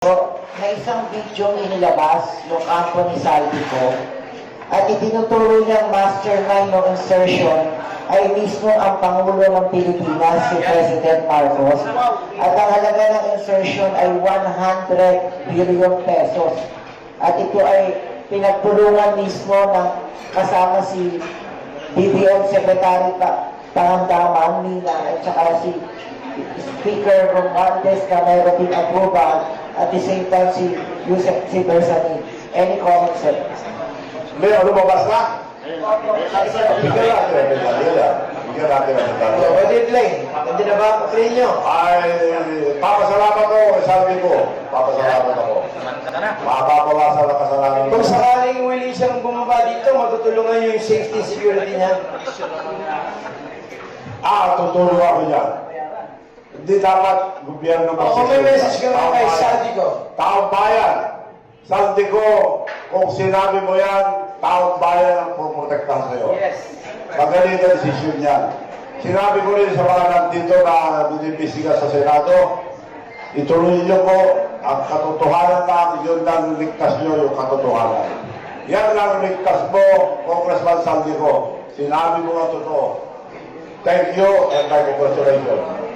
Na isang video inilabas yung kampo ni Saldico at itinuturo niyang mastermind ng insertion ay mismo ang Pangulo ng Pilipinas, si President Marcos, at ang halaga ng insertion ay 100 billion pesos. At ito ay pinagpulungan mismo ng kasama si BBM Secretary Pangandaman, Mina, at saka si Speaker Romualdez na mayroon din approval, at the same time si Yusef Bersamin. Any comments, sir? Mayor, lumabas na? Bigyan natin ang dalo. Pwede play. Hindi na ba play nyo? Ay, papasalamat ko, sabi ko, papasalamat ako. Mapapawasan ang kasalanan Kung niyo. sakaling willing siyang bumaba dito, matutulungan niyo yung safety security niya. Tutulong ako niya. Hindi dapat gobyerno Kung may message ka nga kay Saldico. Taong bayan. Saldico, kung sinabi mo yan, taong bayan ang puprotektahan sa'yo. Yes. Magaling ang desisyon niyan. Sinabi ko rin sa mga nandito na binibisiga sa Senado, ituloy niyo po ang katotohanan lang, yun lang ligtas niyo yung katotohanan. Yan lang ligtas mo, Congressman Saldico. Sinabi mo ang totoo. Thank you and congratulations.